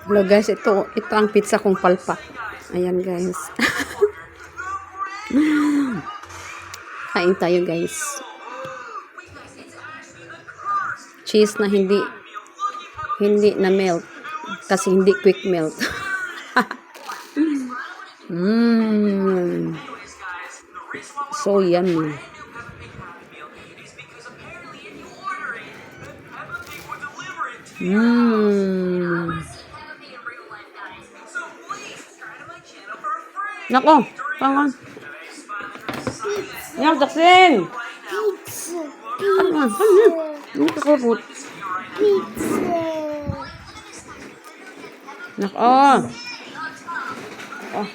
Hello guys, ito ang pizza kong palpak. Ayan guys. Kain tayo guys. Cheese na hindi na melt kasi hindi quick melt. So yummy. Nako, pangan. Yang taksin. Pizza. Ini kakabut. Pizza. Nako. Oh.